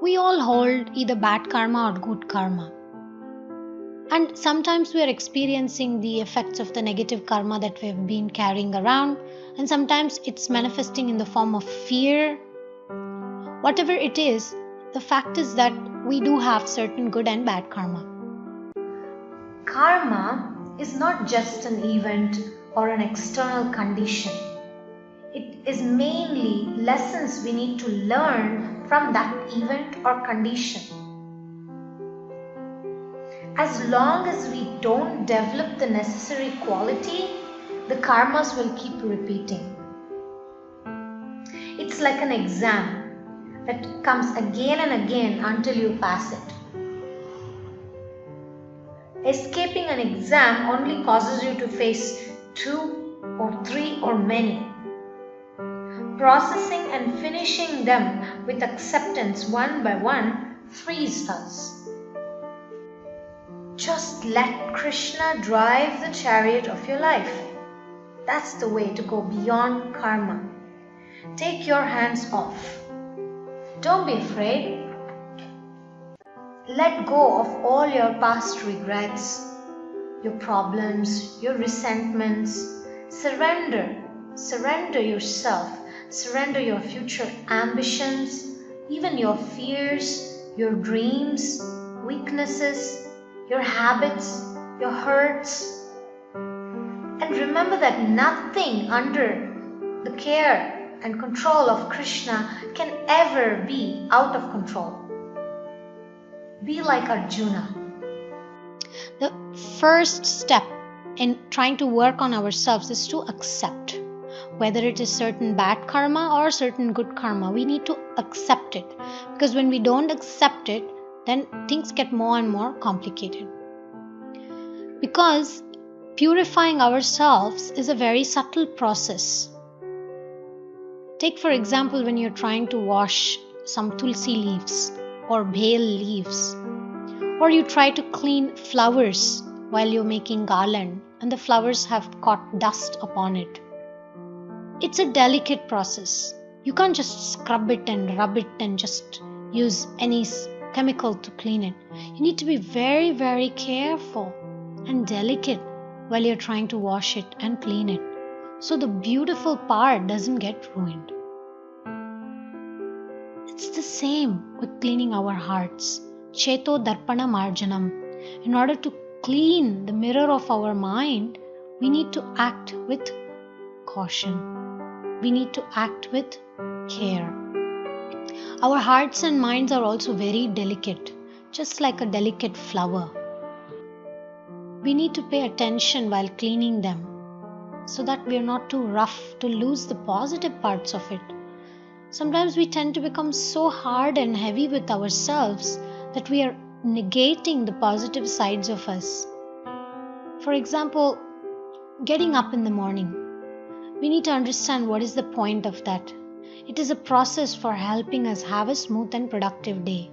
We all hold either bad karma or good karma. And sometimes we are experiencing the effects of the negative karma that we have been carrying around, and sometimes it's manifesting in the form of fear. Whatever it is, the fact is that we do have certain good and bad karma. Karma is not just an event or an external condition. It is mainly lessons we need to learn from that event or condition. As long as we don't develop the necessary quality, the karmas will keep repeating. It's like an exam that comes again and again until you pass it. Escaping an exam only causes you to face 2 or 3 or many. Processing and finishing them with acceptance one by one frees us. Just let Krishna drive the chariot of your life. That's the way to go beyond karma. Take your hands off. Don't be afraid. Let go of all your past regrets, your problems, your resentments. Surrender yourself. Surrender your future ambitions, even your fears, your dreams, weaknesses, your habits, your hurts. And remember that nothing under the care and control of Krishna can ever be out of control. Be like Arjuna. The first step in trying to work on ourselves is to accept. Whether it is certain bad karma or certain good karma, we need to accept it. Because when we don't accept it, then things get more and more complicated. Because purifying ourselves is a very subtle process. Take for example when you're trying to wash some tulsi leaves or bhel leaves, or you try to clean flowers while you're making garland and the flowers have caught dust upon it. It's a delicate process. You can't just scrub it and rub it and just use any chemical to clean it. You need to be very, very careful and delicate while you're trying to wash it and clean it, so the beautiful part doesn't get ruined. It's the same with cleaning our hearts. Cheto darpana marjanam. In order to clean the mirror of our mind, we need to act with caution. We need to act with care. Our hearts and minds are also very delicate, just like a delicate flower. We need to pay attention while cleaning them so that we are not too rough to lose the positive parts of it. Sometimes we tend to become so hard and heavy with ourselves that we are negating the positive sides of us. For example, getting up in the morning. We need to understand what is the point of that. It is a process for helping us have a smooth and productive day.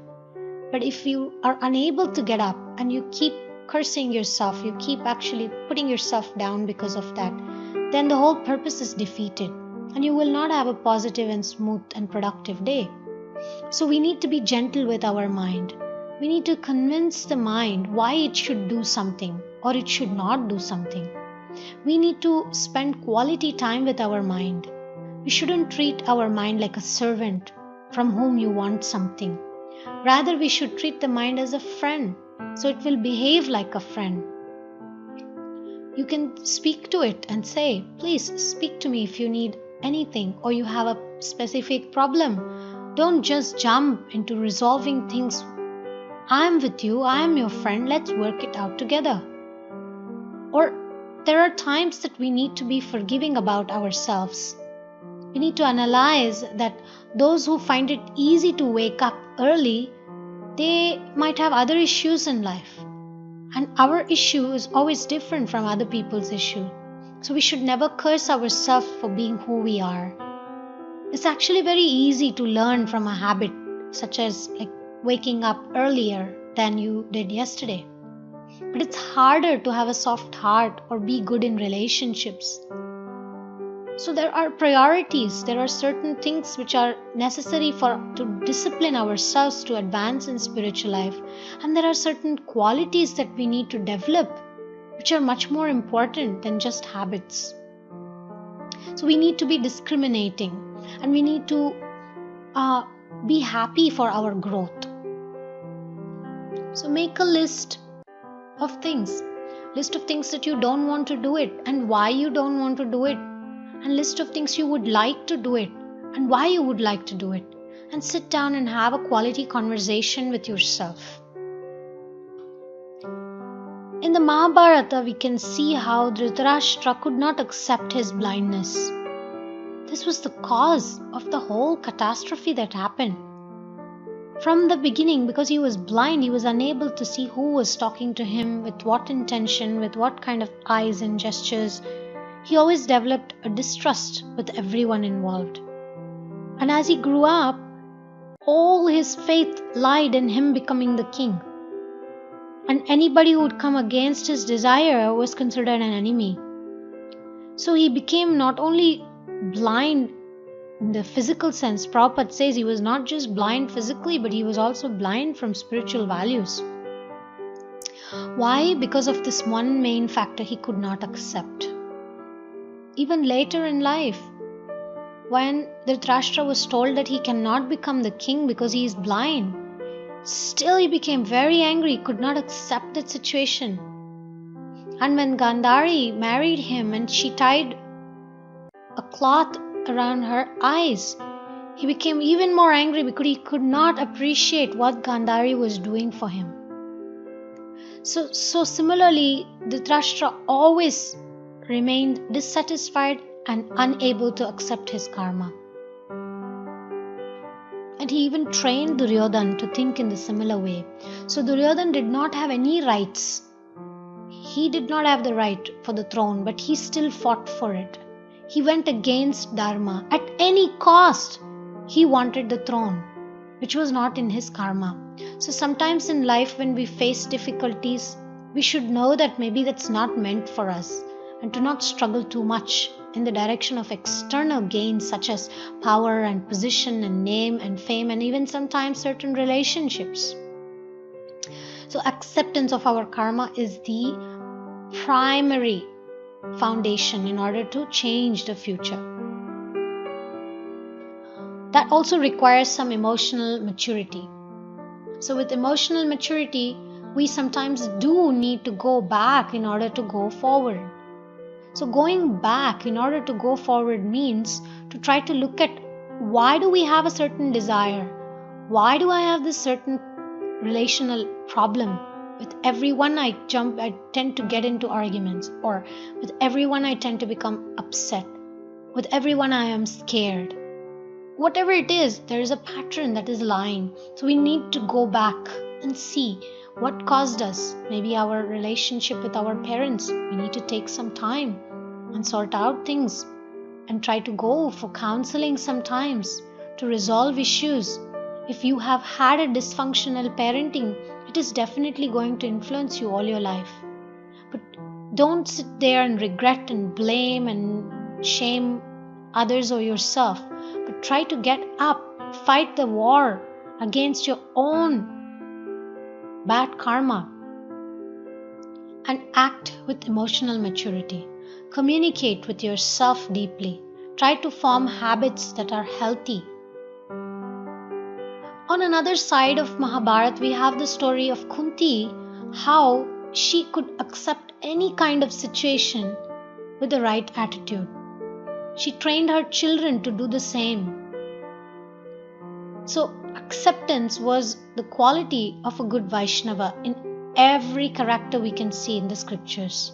But if you are unable to get up and you keep cursing yourself, you keep actually putting yourself down because of that, then the whole purpose is defeated and you will not have a positive and smooth and productive day. So we need to be gentle with our mind. We need to convince the mind why it should do something or it should not do something. We need to spend quality time with our mind. We shouldn't treat our mind like a servant from whom you want something. Rather, we should treat the mind as a friend, so it will behave like a friend. You can speak to it and say, please speak to me if you need anything or you have a specific problem. Don't just jump into resolving things. I'm with you, I'm your friend, let's work it out together. Or there are times that we need to be forgiving about ourselves. We need to analyze that those who find it easy to wake up early, they might have other issues in life. And our issue is always different from other people's issue. So we should never curse ourselves for being who we are. It's actually very easy to learn from a habit such as waking up earlier than you did yesterday. But it's harder to have a soft heart or be good in relationships. So there are priorities. There are certain things which are necessary to discipline ourselves to advance in spiritual life. And there are certain qualities that we need to develop which are much more important than just habits. So we need to be discriminating, and we need to be happy for our growth. So make a list of things that you don't want to do it and why you don't want to do it, and list of things you would like to do it and why you would like to do it, and sit down and have a quality conversation with yourself. In the Mahabharata, we can see how Dhritarashtra could not accept his blindness. This was the cause of the whole catastrophe that happened. From the beginning, because he was blind, he was unable to see who was talking to him, with what intention, with what kind of eyes and gestures. He always developed a distrust with everyone involved. And as he grew up, all his faith lied in him becoming the king. And anybody who would come against his desire was considered an enemy. So he became not only blind in the physical sense. Prabhupada says he was not just blind physically, but he was also blind from spiritual values. Why? Because of this one main factor he could not accept. Even later in life, when Dhritarashtra was told that he cannot become the king because he is blind, still he became very angry, could not accept that situation. And when Gandhari married him and she tied a cloth around her eyes, he became even more angry because he could not appreciate what Gandhari was doing for him. So similarly, Dhritarashtra always remained dissatisfied and unable to accept his karma. And he even trained Duryodhan to think in the similar way. So Duryodhan did not have any rights. He did not have the right for the throne, but he still fought for it. He went against Dharma. At any cost, he wanted the throne, which was not in his karma. So sometimes in life when we face difficulties, we should know that maybe that's not meant for us, and to not struggle too much in the direction of external gains such as power and position and name and fame and even sometimes certain relationships. So acceptance of our karma is the primary foundation in order to change the future. That also requires some emotional maturity. So with emotional maturity, we sometimes do need to go back in order to go forward. So going back in order to go forward means to try to look at why do we have a certain desire? Why do I have this certain relational problem? With everyone I tend to get into arguments, or with everyone I tend to become upset. With everyone I am scared. Whatever it is, there is a pattern that is lying. So we need to go back and see what caused us. Maybe our relationship with our parents. We need to take some time and sort out things and try to go for counseling sometimes to resolve issues. If you have had a dysfunctional parenting, it is definitely going to influence you all your life. But don't sit there and regret and blame and shame others or yourself. But try to get up, fight the war against your own bad karma, and act with emotional maturity. Communicate with yourself deeply. Try to form habits that are healthy. On another side of Mahabharata, we have the story of Kunti, how she could accept any kind of situation with the right attitude. She trained her children to do the same. So acceptance was the quality of a good Vaishnava in every character we can see in the scriptures.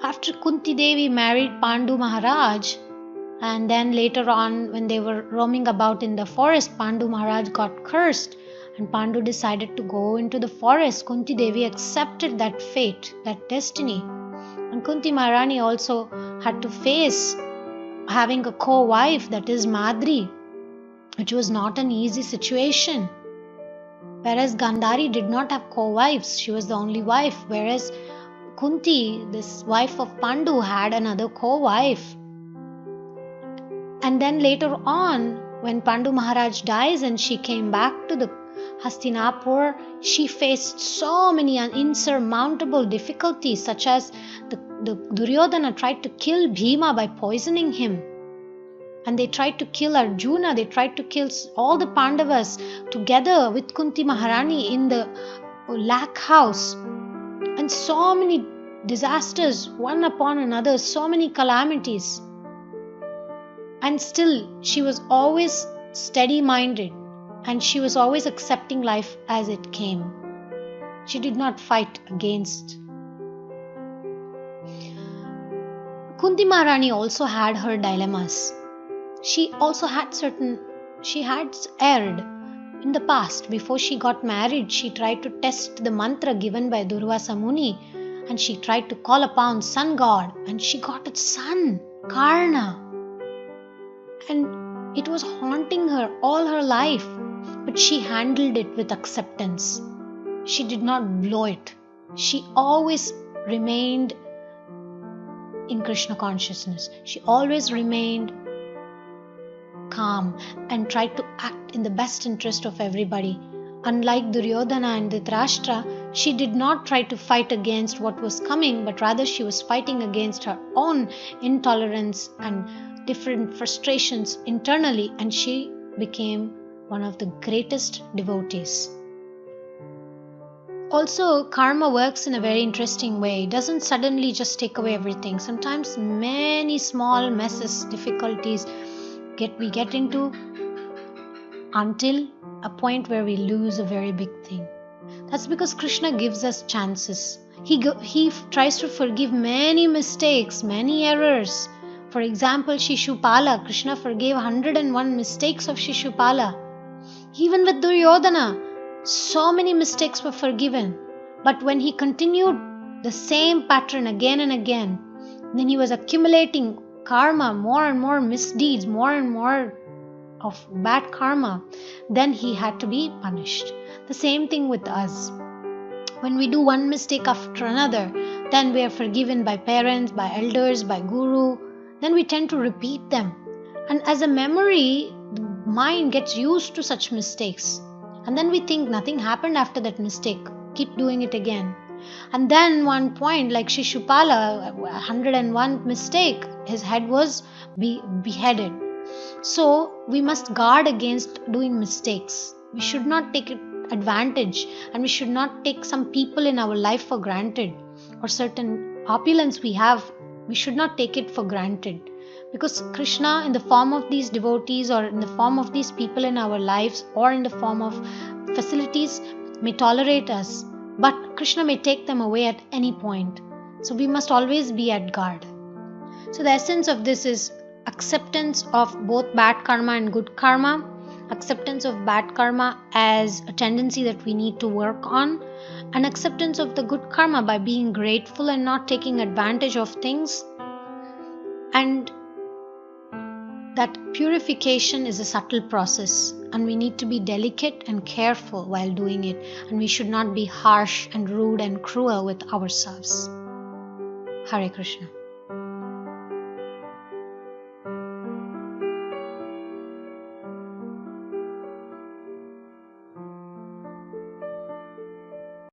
After Kunti Devi married Pandu Maharaj, and then later on when they were roaming about in the forest, Pandu Maharaj got cursed and Pandu decided to go into the forest. Kunti Devi accepted that fate, that destiny. And Kunti Maharani also had to face having a co-wife, that is Madri, which was not an easy situation. Whereas Gandhari did not have co-wives, she was the only wife. Whereas Kunti, this wife of Pandu, had another co-wife. And then later on, when Pandu Maharaj dies and she came back to the Hastinapur, she faced so many insurmountable difficulties, such as the Duryodhana tried to kill Bhima by poisoning him. And they tried to kill Arjuna, they tried to kill all the Pandavas together with Kunti Maharani in the lakh house. And so many disasters, one upon another, so many calamities. And still, she was always steady-minded, and she was always accepting life as it came. She did not fight against. Kunti Maharani also had her dilemmas. She had erred in the past. Before she got married, she tried to test the mantra given by Durvasa Muni, and she tried to call upon sun god, and she got its son, Karna. And it was haunting her all her life, but she handled it with acceptance. She did not blow it. She always remained in Krishna consciousness. She always remained calm and tried to act in the best interest of everybody. Unlike Duryodhana and Dhritarashtra, she did not try to fight against what was coming, but rather she was fighting against her own intolerance and different frustrations internally, and she became one of the greatest devotees. Also, karma works in a very interesting way. It doesn't suddenly just take away everything. Sometimes many small messes, difficulties we get into until a point where we lose a very big thing. That's because Krishna gives us chances. He tries to forgive many mistakes, many errors. For example, Shishupala, Krishna forgave 101 mistakes of Shishupala. Even with Duryodhana, so many mistakes were forgiven. But when he continued the same pattern again and again, then he was accumulating karma, more and more misdeeds, more and more of bad karma. Then he had to be punished. The same thing with us. When we do one mistake after another, then we are forgiven by parents, by elders, by guru. Then we tend to repeat them. And as a memory, the mind gets used to such mistakes. And then we think nothing happened after that mistake. Keep doing it again. And then one point, like Shishupala, 101 mistake, his head was beheaded. So we must guard against doing mistakes. We should not take advantage, and we should not take some people in our life for granted, or certain opulence we have. We should not take it for granted, because Krishna, in the form of these devotees, or in the form of these people in our lives, or in the form of facilities, may tolerate us, but Krishna may take them away at any point. So we must always be at guard. So the essence of this is acceptance of both bad karma and good karma, acceptance of bad karma as a tendency that we need to work on, and acceptance of the good karma by being grateful and not taking advantage of things. And that purification is a subtle process, and we need to be delicate and careful while doing it, and we should not be harsh and rude and cruel with ourselves. Hare Krishna.